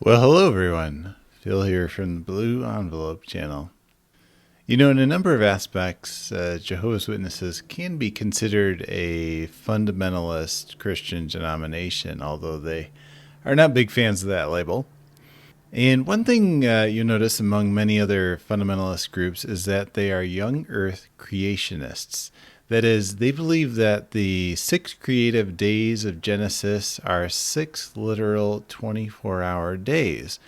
Well, hello everyone. Phil here from the Blue Envelope channel. You know, in a number of aspects, Jehovah's Witnesses can be considered a fundamentalist Christian denomination, although they are not big fans of that label. And one thing you notice among many other fundamentalist groups is that they are young earth creationists. That is, they believe that the 6 creative days of Genesis are 6 literal 24-hour days.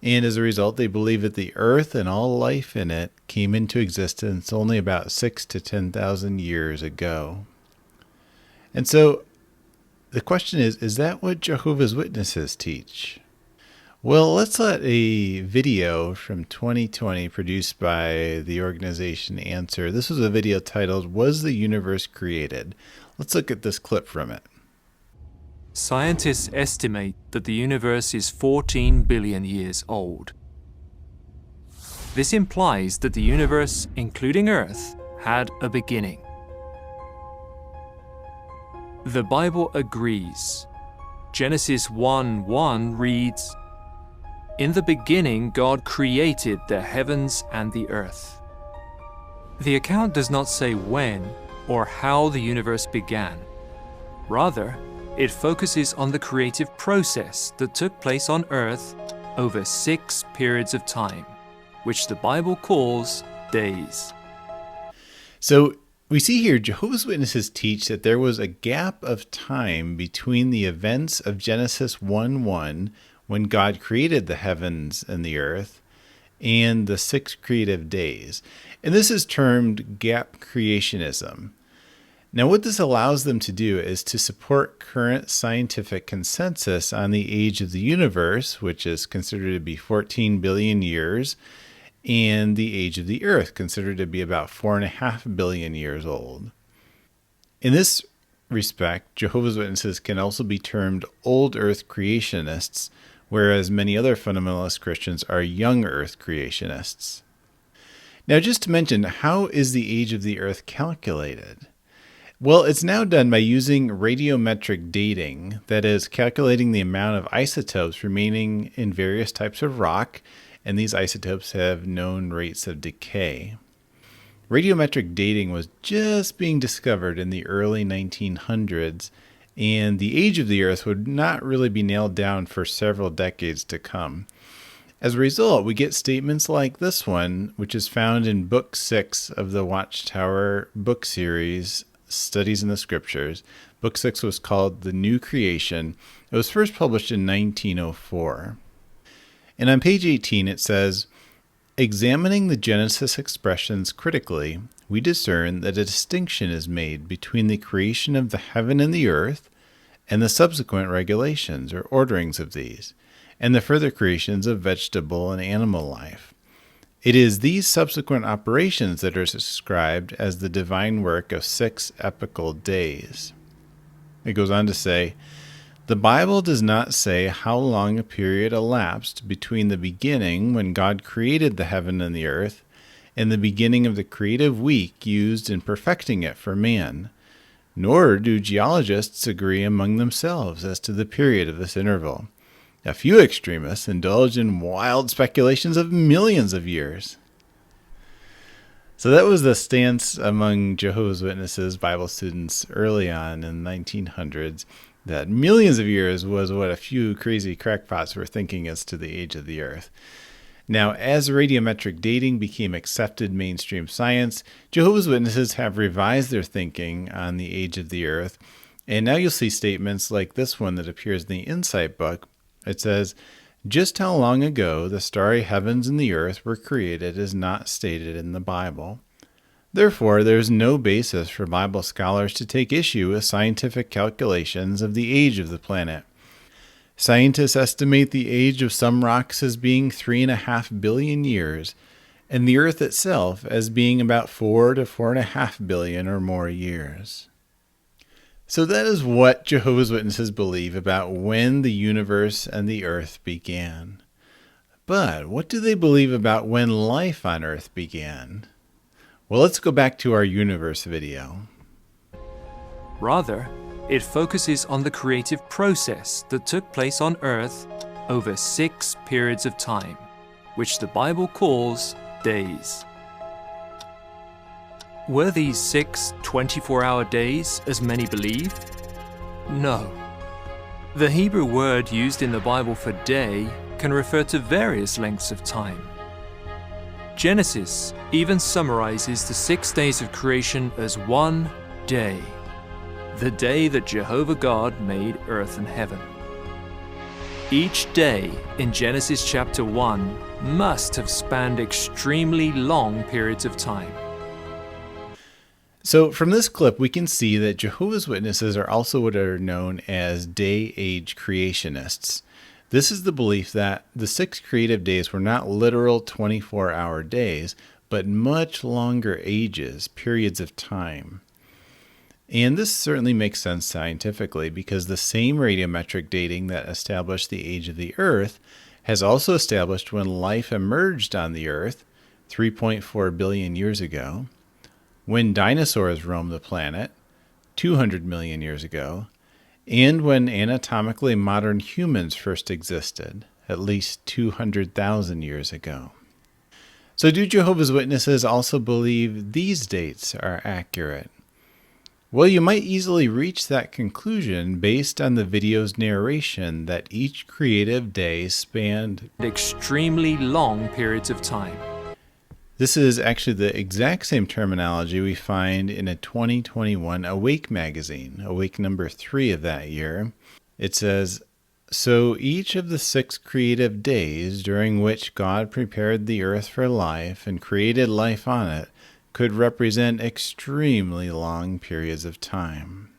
And as a result, they believe that the earth and all life in it came into existence only about 6 to 10,000 years ago. And so the question is that what Jehovah's Witnesses teach? Well, let's let a video from 2020 produced by the organization answer. This was a video titled, "Was the Universe Created?" Let's look at this clip from it. Scientists estimate that the universe is 14 billion years old. This implies that the universe, including Earth, had a beginning. The Bible agrees. Genesis 1:1 reads, "In the beginning God created the heavens and the earth." The account does not say when or how the universe began. Rather, it focuses on the creative process that took place on Earth over 6 periods of time, which the Bible calls days. So we see here Jehovah's Witnesses teach that there was a gap of time between the events of Genesis 1:1, when God created the heavens and the earth, and the 6 creative days. And this is termed gap creationism. Now, what this allows them to do is to support current scientific consensus on the age of the universe, which is considered to be 14 billion years, and the age of the earth, considered to be about 4.5 billion years old. In this respect, Jehovah's Witnesses can also be termed old earth creationists, whereas many other fundamentalist Christians are young earth creationists. Now, just to mention, how is the age of the earth calculated? Well, it's now done by using radiometric dating, that is, calculating the amount of isotopes remaining in various types of rock, and these isotopes have known rates of decay. Radiometric dating was just being discovered in the early 1900s, and the age of the earth would not really be nailed down for several decades to come. As a result, we get statements like this one, which is found in Book 6 of the Watchtower book series, Studies in the Scriptures. Book 6 was called The New Creation. It was first published in 1904. And on page 18 it says, "Examining the Genesis expressions critically, we discern that a distinction is made between the creation of the heaven and the earth and the subsequent regulations or orderings of these, and the further creations of vegetable and animal life. It is these subsequent operations that are described as the divine work of 6 epochal days." It goes on to say, "The Bible does not say how long a period elapsed between the beginning when God created the heaven and the earth and the beginning of the creative week used in perfecting it for man, nor do geologists agree among themselves as to the period of this interval. A few extremists indulge in wild speculations of millions of years." So that was the stance among Jehovah's Witnesses Bible students early on in the 1900s, that millions of years was what a few crazy crackpots were thinking as to the age of the earth. Now, as radiometric dating became accepted mainstream science, Jehovah's Witnesses have revised their thinking on the age of the earth, and now you'll see statements like this one that appears in the Insight book. It says, "Just how long ago the starry heavens and the earth were created is not stated in the Bible. Therefore, there is no basis for Bible scholars to take issue with scientific calculations of the age of the planet. Scientists estimate the age of some rocks as being 3.5 billion years, and the Earth itself as being about 4 to 4.5 billion or more years." So that is what Jehovah's Witnesses believe about when the universe and the earth began. But what do they believe about when life on earth began? Well, let's go back to our universe video. Rather, it focuses on the creative process that took place on Earth over 6 periods of time, which the Bible calls days. Were these 6 24-hour days, as many believe? No. The Hebrew word used in the Bible for day can refer to various lengths of time. Genesis even summarizes the 6 days of creation as one day, the day that Jehovah God made earth and heaven. Each day in Genesis chapter 1 must have spanned extremely long periods of time. So from this clip, we can see that Jehovah's Witnesses are also what are known as day-age creationists. This is the belief that the 6 creative days were not literal 24-hour days, but much longer ages, periods of time. And this certainly makes sense scientifically because the same radiometric dating that established the age of the Earth has also established when life emerged on the Earth 3.4 billion years ago, when dinosaurs roamed the planet 200 million years ago, and when anatomically modern humans first existed, at least 200,000 years ago. So do Jehovah's Witnesses also believe these dates are accurate? Well, you might easily reach that conclusion based on the video's narration that each creative day spanned extremely long periods of time. This is actually the exact same terminology we find in a 2021 Awake magazine, Awake number 3 of that year. It says, "So each of the 6 creative days during which God prepared the earth for life and created life on it could represent extremely long periods of time."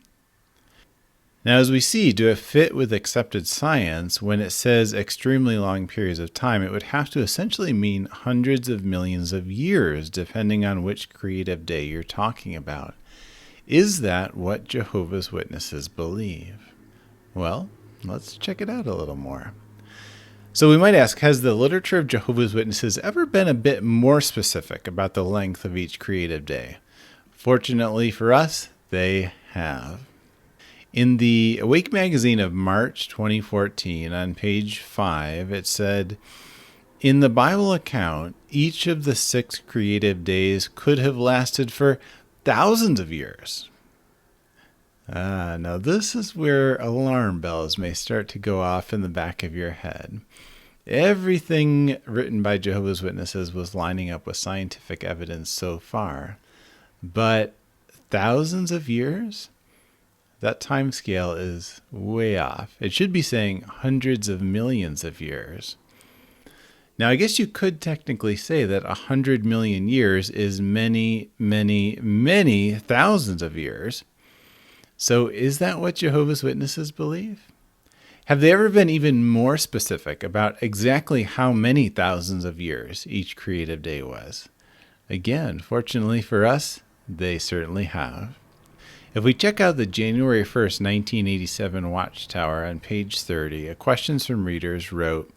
Now, as we see, to fit with accepted science, when it says extremely long periods of time, it would have to essentially mean hundreds of millions of years, depending on which creative day you're talking about. Is that what Jehovah's Witnesses believe? Well, let's check it out a little more. So we might ask, has the literature of Jehovah's Witnesses ever been a bit more specific about the length of each creative day? Fortunately for us, they have. In the Awake magazine of March 2014, on page 5, it said, "In the Bible account, each of the 6 creative days could have lasted for thousands of years." Now this is where alarm bells may start to go off in the back of your head. Everything written by Jehovah's Witnesses was lining up with scientific evidence so far. But thousands of years? That time scale is way off. It should be saying hundreds of millions of years. Now, I guess you could technically say that 100 million years is many, many, many thousands of years. So is that what Jehovah's Witnesses believe? Have they ever been even more specific about exactly how many thousands of years each creative day was? Again, fortunately for us, they certainly have. If we check out the January 1st, 1987 Watchtower on page 30, a Questions from Readers wrote,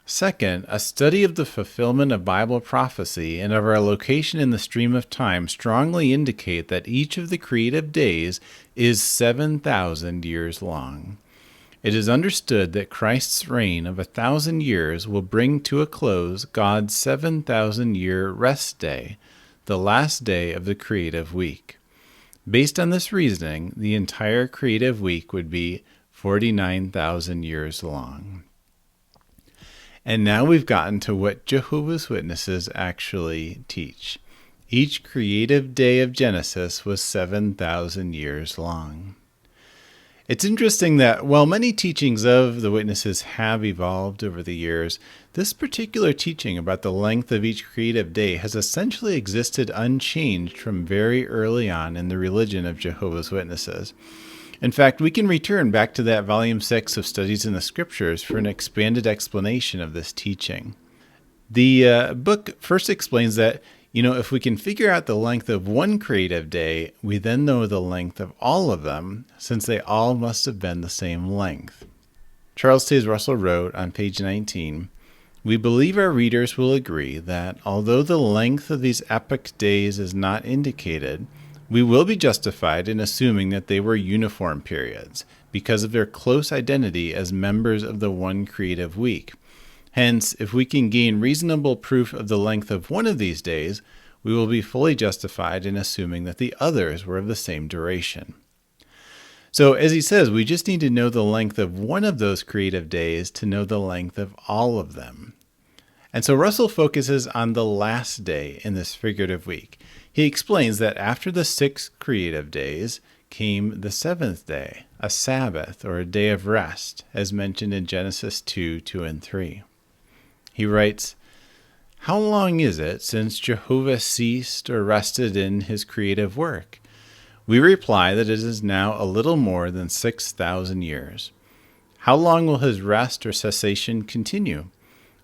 "Second, a study of the fulfillment of Bible prophecy and of our location in the stream of time strongly indicate that each of the creative days is 7,000 years long. It is understood that Christ's reign of 1,000 years will bring to a close God's 7,000-year rest day, the last day of the creative week. Based on this reasoning, the entire creative week would be 49,000 years long." And now we've gotten to what Jehovah's Witnesses actually teach. Each creative day of Genesis was 7,000 years long. It's interesting that while many teachings of the Witnesses have evolved over the years, this particular teaching about the length of each creative day has essentially existed unchanged from very early on in the religion of Jehovah's Witnesses. In fact, we can return back to that Volume 6 of Studies in the Scriptures for an expanded explanation of this teaching. The book first explains that, if we can figure out the length of one creative day, we then know the length of all of them, since they all must have been the same length. Charles Taze Russell wrote on page 19, "We believe our readers will agree that, although the length of these epoch days is not indicated, We will be justified in assuming that they were uniform periods because of their close identity as members of the one creative week. Hence, if we can gain reasonable proof of the length of one of these days, we will be fully justified in assuming that the others were of the same duration. So, as he says, we just need to know the length of one of those creative days to know the length of all of them. And so Russell focuses on the last day in this figurative week. He explains that after the 6 creative days came the 7th day, a Sabbath or a day of rest, as mentioned in Genesis 2:2 and 3. He writes, "How long is it since Jehovah ceased or rested in his creative work? We reply that it is now a little more than 6,000 years. How long will his rest or cessation continue?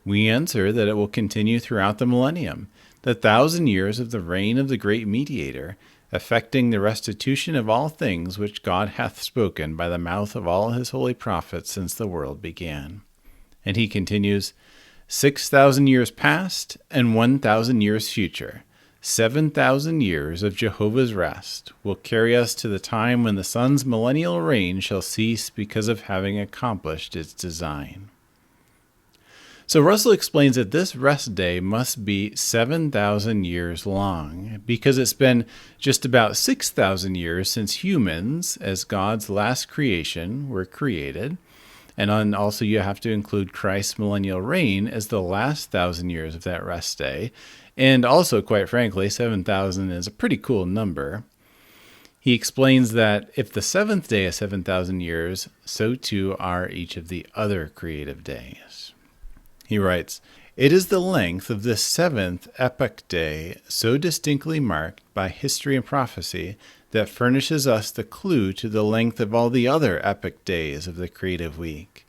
We answer that it will continue throughout the millennium, the 1,000 years of the reign of the great mediator, effecting the restitution of all things which God hath spoken by the mouth of all his holy prophets since the world began." And he continues, 6,000 years past and 1,000 years future, 7,000 years of Jehovah's rest will carry us to the time when the sun's millennial reign shall cease because of having accomplished its design. So Russell explains that this rest day must be 7,000 years long, because it's been just about 6,000 years since humans, as God's last creation, were created. And also you have to include Christ's millennial reign as the last 1,000 years of that rest day. And also, quite frankly, 7,000 is a pretty cool number. He explains that if the 7th day is 7,000 years, so too are each of the other creative days. He writes, "It is the length of this 7th epoch day, so distinctly marked by history and prophecy, that furnishes us the clue to the length of all the other epoch days of the creative week.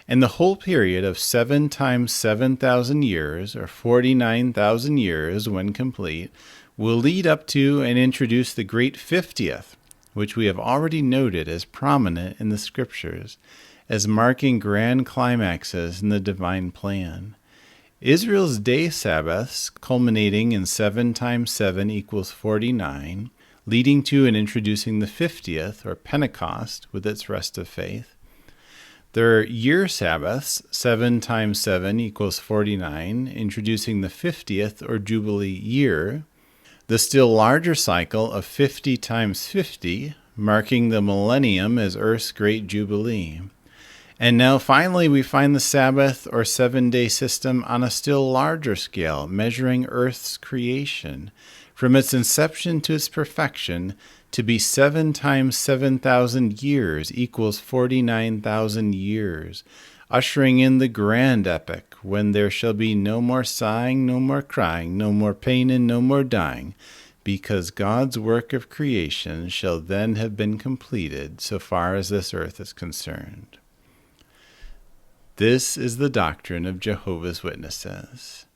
And the whole period of 7 times 7,000 years, or 49,000 years when complete, will lead up to and introduce the great 50th, which we have already noted as prominent in the Scriptures, as marking grand climaxes in the divine plan. Israel's day Sabbaths, culminating in 7 times 7 equals 49, leading to and introducing the 50th, or Pentecost, with its rest of faith. Their year Sabbaths, 7 times 7 equals 49, introducing the 50th, or Jubilee year. The still larger cycle of 50 times 50, marking the millennium as Earth's great Jubilee. And now finally we find the Sabbath, or 7-day system, on a still larger scale, measuring Earth's creation, from its inception to its perfection, to be 7 times 7,000 years equals 49,000 years, ushering in the grand epoch, when there shall be no more sighing, no more crying, no more pain, and no more dying, because God's work of creation shall then have been completed, so far as this earth is concerned. This is the doctrine of Jehovah's Witnesses.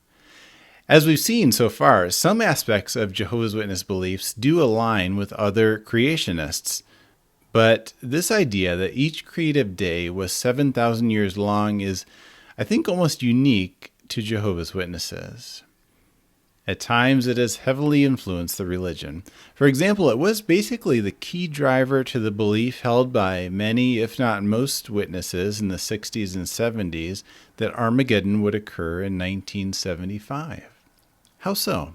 As we've seen so far, some aspects of Jehovah's Witness beliefs do align with other creationists, but this idea that each creative day was 7,000 years long is, I think, almost unique to Jehovah's Witnesses. At times, it has heavily influenced the religion. For example, it was basically the key driver to the belief held by many, if not most, witnesses in the 60s and 70s that Armageddon would occur in 1975. How so?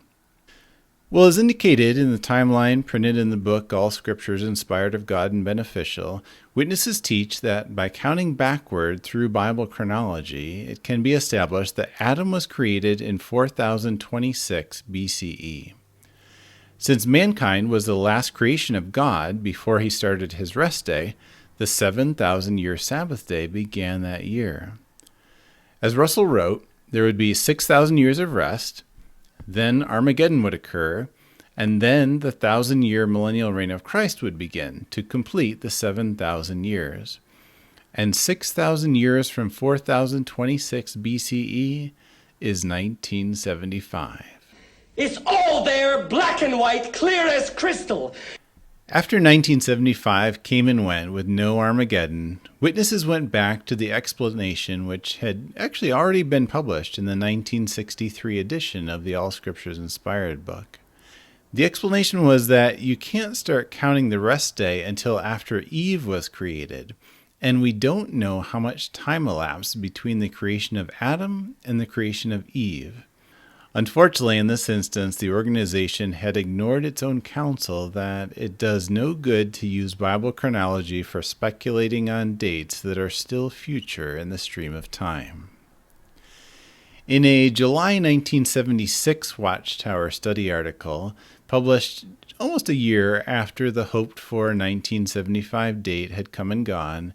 Well, as indicated in the timeline printed in the book All Scriptures Inspired of God and Beneficial, witnesses teach that by counting backward through Bible chronology, it can be established that Adam was created in 4026 BCE. Since mankind was the last creation of God before he started his rest day, the 7,000-year Sabbath day began that year. As Russell wrote, there would be 6,000 years of rest, then Armageddon would occur, and then the 1,000-year millennial reign of Christ would begin to complete the 7,000 years. And 6,000 years from 4026 BCE is 1975. It's all there, black and white, clear as crystal. After 1975 came and went with no Armageddon, witnesses went back to the explanation which had actually already been published in the 1963 edition of the All Scriptures Inspired book. The explanation was that you can't start counting the rest day until after Eve was created, and we don't know how much time elapsed between the creation of Adam and the creation of Eve. Unfortunately, in this instance, the organization had ignored its own counsel that it does no good to use Bible chronology for speculating on dates that are still future in the stream of time. In a July 1976 Watchtower study article, published almost a year after the hoped-for 1975 date had come and gone,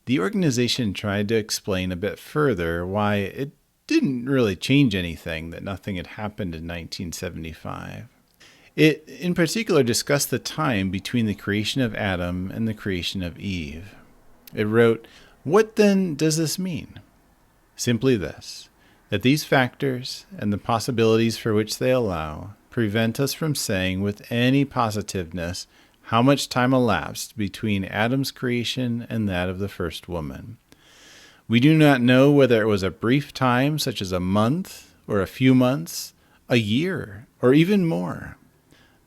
the organization tried to explain a bit further why it didn't really change anything that nothing had happened in 1975. It, in particular, discussed the time between the creation of Adam and the creation of Eve. It wrote, "What then does this mean? Simply this, that these factors and the possibilities for which they allow prevent us from saying with any positiveness how much time elapsed between Adam's creation and that of the first woman. We do not know whether it was a brief time, such as a month, or a few months, a year, or even more.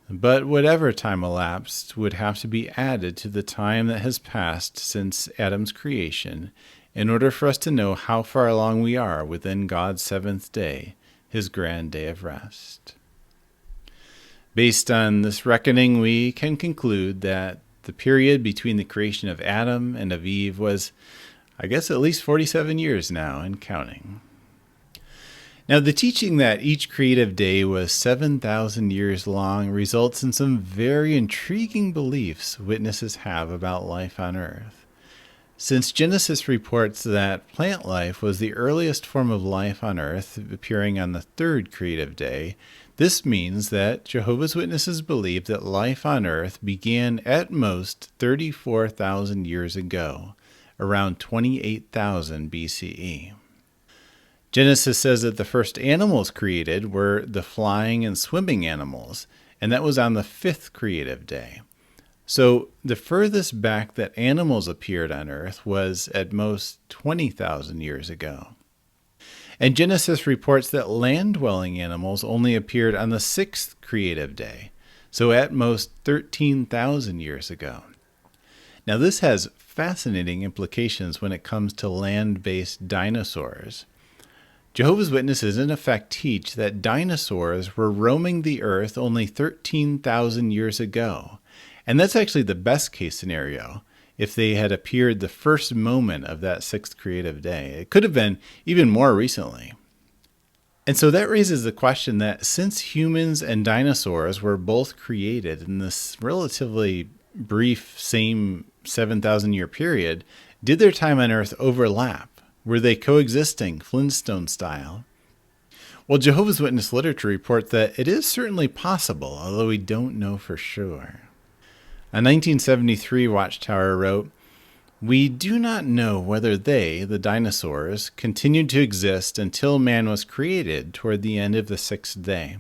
But whatever time elapsed would have to be added to the time that has passed since Adam's creation in order for us to know how far along we are within God's seventh day, his grand day of rest." Based on this reckoning, we can conclude that the period between the creation of Adam and of Eve was, I guess, at least 47 years now and counting. Now, the teaching that each creative day was 7,000 years long results in some very intriguing beliefs witnesses have about life on Earth. Since Genesis reports that plant life was the earliest form of life on Earth, appearing on the third creative day, this means that Jehovah's Witnesses believe that life on Earth began at most 34,000 years ago, around 28,000 BCE. Genesis says that the first animals created were the flying and swimming animals, and that was on the fifth creative day. So the furthest back that animals appeared on Earth was at most 20,000 years ago. And Genesis reports that land-dwelling animals only appeared on the sixth creative day, so at most 13,000 years ago. Now this has fascinating implications when it comes to land-based dinosaurs. Jehovah's Witnesses in effect teach that dinosaurs were roaming the earth only 13,000 years ago. And that's actually the best case scenario, if they had appeared the first moment of that sixth creative day. It could have been even more recently. And so that raises the question that since humans and dinosaurs were both created in this relatively brief same 7,000 year period, did their time on Earth overlap? Were they coexisting, Flintstone style? Well, Jehovah's Witness literature reports that it is certainly possible, although we don't know for sure. A 1973 Watchtower wrote, "We do not know whether they, the dinosaurs, continued to exist until man was created toward the end of the sixth day.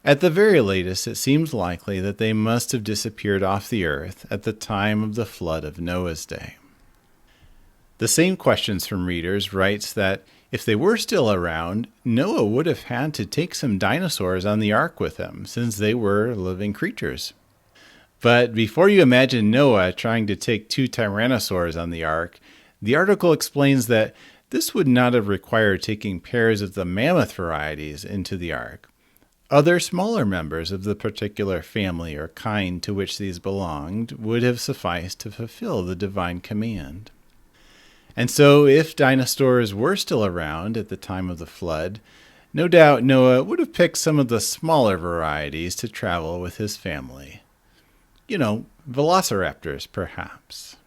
At the very latest, it seems likely that they must have disappeared off the earth at the time of the flood of Noah's day." The Same Questions from Readers writes that if they were still around, Noah would have had to take some dinosaurs on the ark with him, since they were living creatures. But before you imagine Noah trying to take 2 tyrannosaurs on the ark, the article explains that this would not have required taking pairs of the mammoth varieties into the ark. Other smaller members of the particular family or kind to which these belonged would have sufficed to fulfill the divine command. And so, if dinosaurs were still around at the time of the flood, no doubt Noah would have picked some of the smaller varieties to travel with his family. You know, velociraptors, perhaps.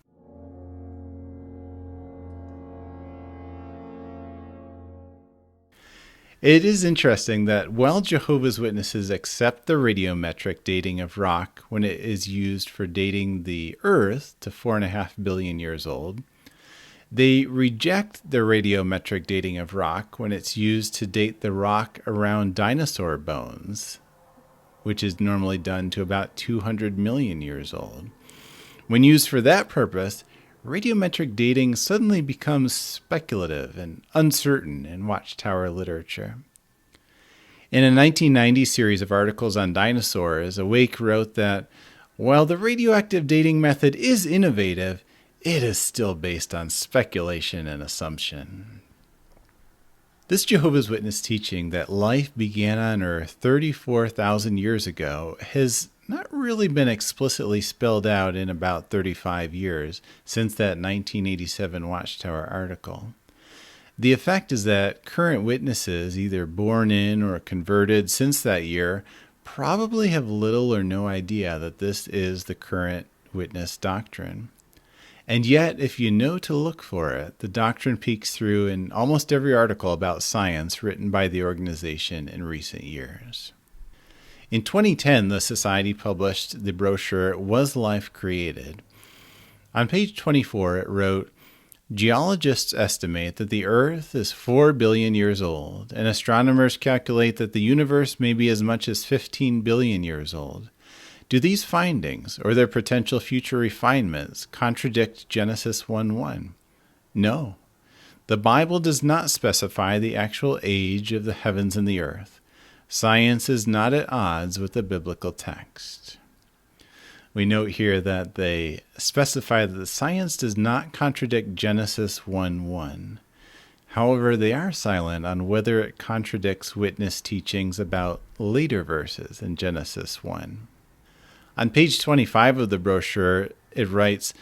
It is interesting that while Jehovah's Witnesses accept the radiometric dating of rock when it is used for dating the Earth to 4.5 billion years old, they reject the radiometric dating of rock when it's used to date the rock around dinosaur bones, which is normally done to about 200 million years old. When used for that purpose, radiometric dating suddenly becomes speculative and uncertain in Watchtower literature. In a 1990 series of articles on dinosaurs, Awake wrote that while the radioactive dating method is innovative, it is still based on speculation and assumption. This Jehovah's Witness teaching that life began on Earth 34,000 years ago has not really been explicitly spelled out in about 35 years since that 1987 Watchtower article. The effect is that current witnesses, either born in or converted since that year, probably have little or no idea that this is the current witness doctrine. And yet, if you know to look for it, the doctrine peeks through in almost every article about science written by the organization in recent years. In 2010, the Society published the brochure, Was Life Created? On page 24, it wrote, geologists estimate that the Earth is 4 billion years old, and astronomers calculate that the universe may be as much as 15 billion years old. Do these findings, or their potential future refinements, contradict Genesis 1:1? No. The Bible does not specify the actual age of the heavens and the earth. Science is not at odds with the biblical text. We note here that they specify that the science does not contradict Genesis 1:1. However, they are silent on whether it contradicts witness teachings about later verses in Genesis 1. On page 25 of the brochure, it writes,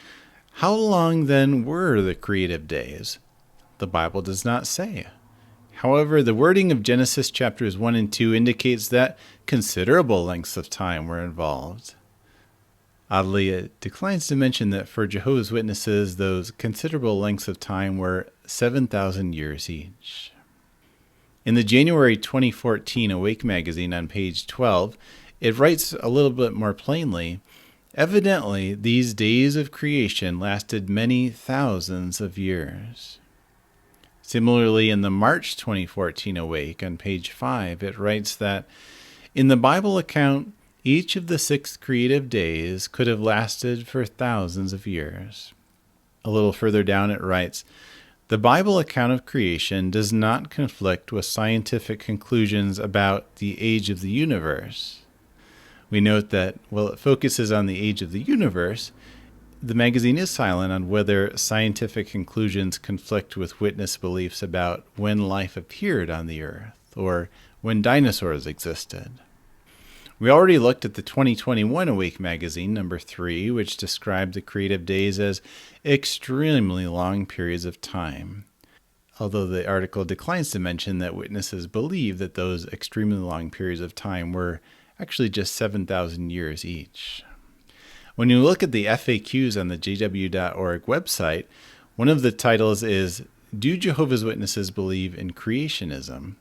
how long then were the creative days? The Bible does not say. However, the wording of Genesis chapters 1 and 2 indicates that considerable lengths of time were involved. Oddly, it declines to mention that for Jehovah's Witnesses, those considerable lengths of time were 7,000 years each. In the January 2014 Awake magazine on page 12, it writes a little bit more plainly, evidently, these days of creation lasted many thousands of years. Similarly, in the March 2014 Awake on page 5, it writes that, in the Bible account, each of the 6 creative days could have lasted for thousands of years. A little further down it writes, the Bible account of creation does not conflict with scientific conclusions about the age of the universe. We note that while it focuses on the age of the universe, the magazine is silent on whether scientific conclusions conflict with witness beliefs about when life appeared on the earth or when dinosaurs existed. We already looked at the 2021 Awake magazine, number 3, which described the creative days as extremely long periods of time, although the article declines to mention that witnesses believe that those extremely long periods of time were actually just 7,000 years each. When you look at the FAQs on the jw.org website, one of the titles is, Do Jehovah's Witnesses Believe in Creationism?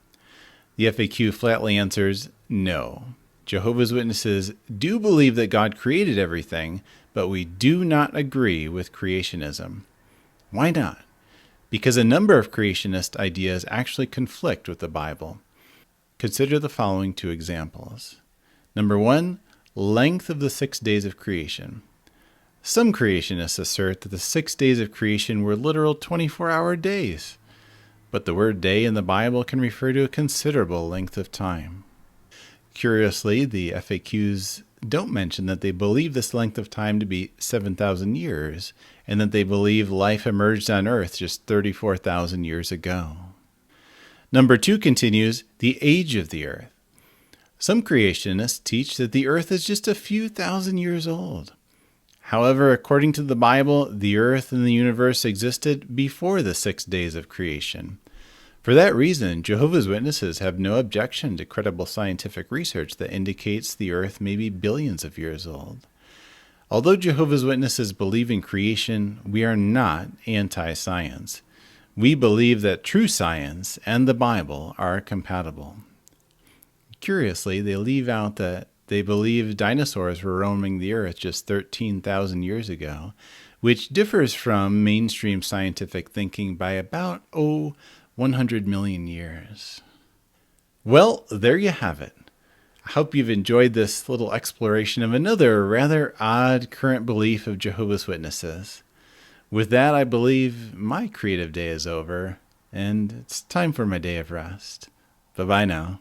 The FAQ flatly answers, no. Jehovah's Witnesses do believe that God created everything, but we do not agree with creationism. Why not? Because a number of creationist ideas actually conflict with the Bible. Consider the following 2 examples. Number 1, length of the 6 days of creation. Some creationists assert that the 6 days of creation were literal 24-hour days, but the word day in the Bible can refer to a considerable length of time. Curiously, the FAQs don't mention that they believe this length of time to be 7,000 years, and that they believe life emerged on Earth just 34,000 years ago. Number 2 continues, the age of the Earth. Some creationists teach that the Earth is just a few thousand years old. However, according to the Bible, the Earth and the universe existed before the 6 days of creation. For that reason, Jehovah's Witnesses have no objection to credible scientific research that indicates the Earth may be billions of years old. Although Jehovah's Witnesses believe in creation, we are not anti-science. We believe that true science and the Bible are compatible. Curiously, they leave out that they believe dinosaurs were roaming the Earth just 13,000 years ago, which differs from mainstream scientific thinking by about, 100 million years. Well, there you have it. I hope you've enjoyed this little exploration of another rather odd current belief of Jehovah's Witnesses. With that, I believe my creative day is over, and it's time for my day of rest. Bye-bye now.